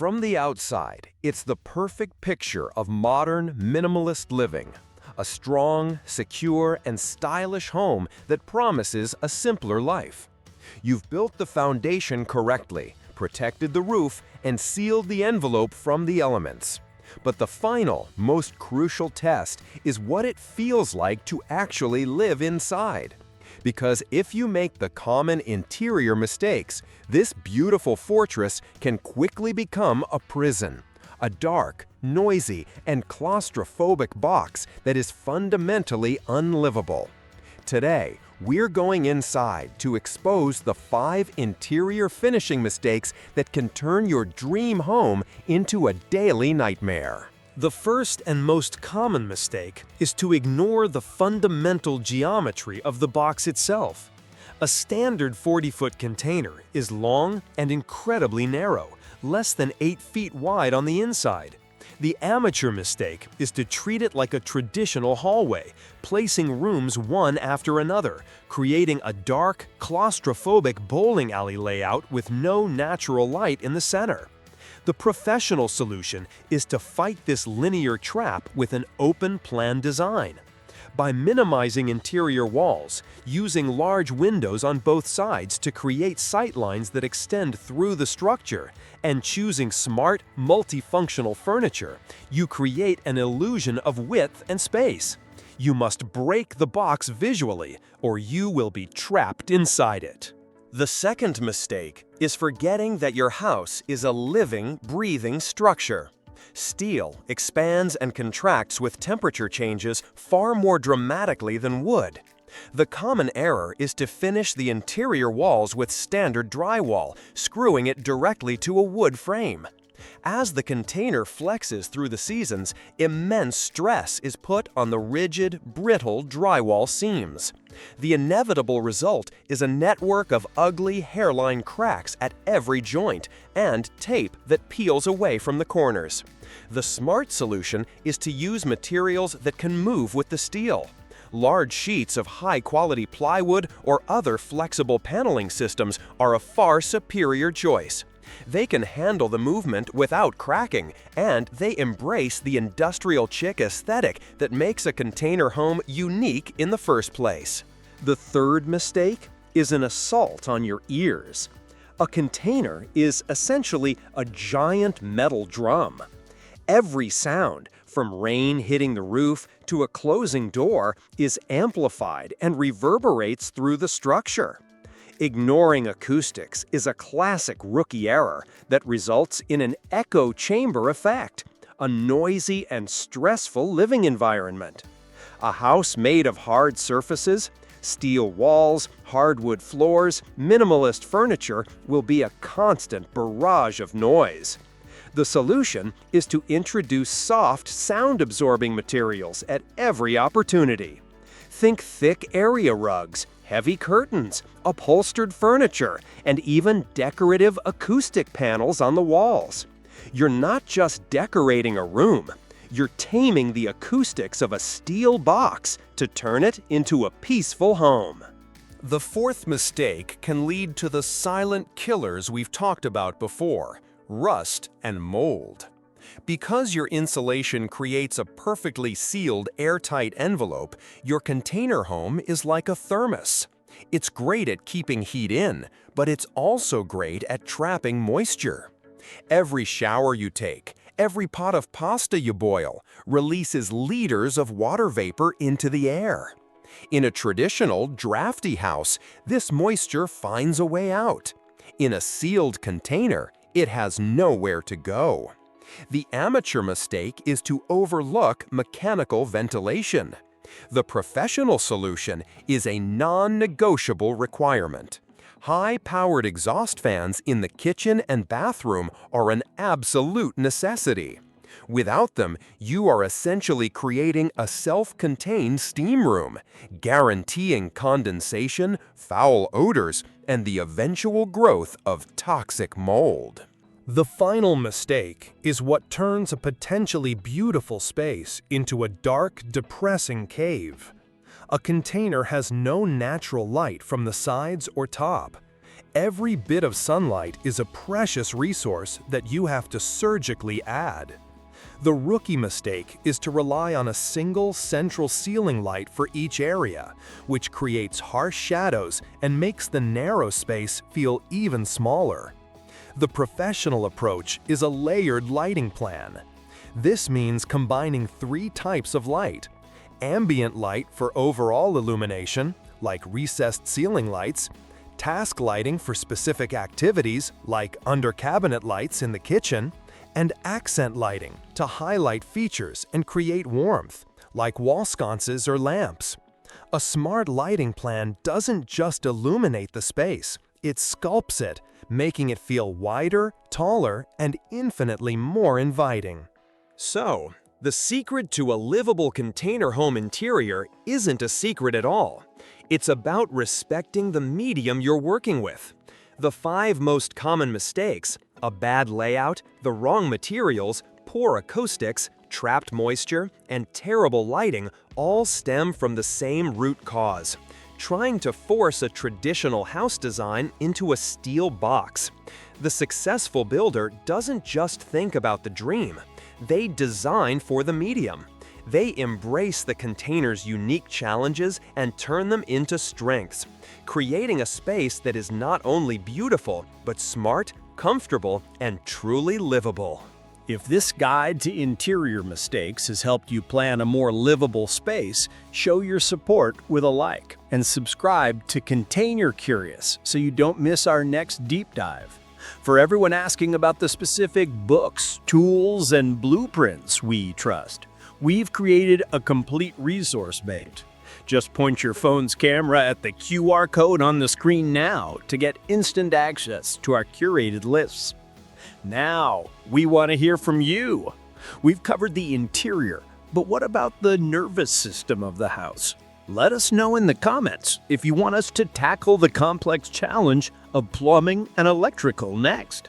From the outside, it's the perfect picture of modern, minimalist living. A strong, secure, and stylish home that promises a simpler life. You've built the foundation correctly, protected the roof, and sealed the envelope from the elements. But the final, most crucial test is what it feels like to actually live inside. Because if you make the common interior mistakes, this beautiful fortress can quickly become a prison. A dark, noisy, and claustrophobic box that is fundamentally unlivable. Today, we're going inside to expose the 5 interior finishing mistakes that can turn your dream home into a daily nightmare. The first and most common mistake is to ignore the fundamental geometry of the box itself. A standard 40-foot container is long and incredibly narrow, less than 8 feet wide on the inside. The amateur mistake is to treat it like a traditional hallway, placing rooms one after another, creating a dark, claustrophobic bowling alley layout with no natural light in the center. The professional solution is to fight this linear trap with an open-plan design. By minimizing interior walls, using large windows on both sides to create sightlines that extend through the structure, and choosing smart, multifunctional furniture, you create an illusion of width and space. You must break the box visually, or you will be trapped inside it. The second mistake is forgetting that your house is a living, breathing structure. Steel expands and contracts with temperature changes far more dramatically than wood. The common error is to finish the interior walls with standard drywall, screwing it directly to a wood frame. As the container flexes through the seasons, immense stress is put on the rigid, brittle drywall seams. The inevitable result is a network of ugly hairline cracks at every joint and tape that peels away from the corners. The smart solution is to use materials that can move with the steel. Large sheets of high-quality plywood or other flexible paneling systems are a far superior choice. They can handle the movement without cracking, and they embrace the industrial chic aesthetic that makes a container home unique in the first place. The third mistake is an assault on your ears. A container is essentially a giant metal drum. Every sound, from rain hitting the roof to a closing door, is amplified and reverberates through the structure. Ignoring acoustics is a classic rookie error that results in an echo chamber effect, a noisy and stressful living environment. A house made of hard surfaces, steel walls, hardwood floors, minimalist furniture will be a constant barrage of noise. The solution is to introduce soft, sound-absorbing materials at every opportunity. Think thick area rugs, heavy curtains, upholstered furniture, and even decorative acoustic panels on the walls. You're not just decorating a room, you're taming the acoustics of a steel box to turn it into a peaceful home. The fourth mistake can lead to the silent killers we've talked about before: rust and mold. Because your insulation creates a perfectly sealed, airtight envelope, your container home is like a thermos. It's great at keeping heat in, but it's also great at trapping moisture. Every shower you take, every pot of pasta you boil, releases liters of water vapor into the air. In a traditional, drafty house, this moisture finds a way out. In a sealed container, it has nowhere to go. The amateur mistake is to overlook mechanical ventilation. The professional solution is a non-negotiable requirement. High-powered exhaust fans in the kitchen and bathroom are an absolute necessity. Without them, you are essentially creating a self-contained steam room, guaranteeing condensation, foul odors, and the eventual growth of toxic mold. The final mistake is what turns a potentially beautiful space into a dark, depressing cave. A container has no natural light from the sides or top. Every bit of sunlight is a precious resource that you have to surgically add. The rookie mistake is to rely on a single central ceiling light for each area, which creates harsh shadows and makes the narrow space feel even smaller. The professional approach is a layered lighting plan. This means combining 3 types of light: ambient light for overall illumination, like recessed ceiling lights; task lighting for specific activities, like under-cabinet lights in the kitchen; and accent lighting to highlight features and create warmth, like wall sconces or lamps. A smart lighting plan doesn't just illuminate the space, it sculpts it, making it feel wider, taller, and infinitely more inviting. So, the secret to a livable container home interior isn't a secret at all. It's about respecting the medium you're working with. The 5 most common mistakes: a bad layout, the wrong materials, poor acoustics, trapped moisture, and terrible lighting all stem from the same root cause: trying to force a traditional house design into a steel box. The successful builder doesn't just think about the dream. They design for the medium. They embrace the container's unique challenges and turn them into strengths, creating a space that is not only beautiful, but smart, comfortable, and truly livable. If this guide to interior mistakes has helped you plan a more livable space, show your support with a like and subscribe to Container Curious so you don't miss our next deep dive. For everyone asking about the specific books, tools, and blueprints we trust, we've created a complete resource bank. Just point your phone's camera at the QR code on the screen now to get instant access to our curated lists. Now, we want to hear from you. We've covered the interior, but what about the nervous system of the house? Let us know in the comments if you want us to tackle the complex challenge of plumbing and electrical next.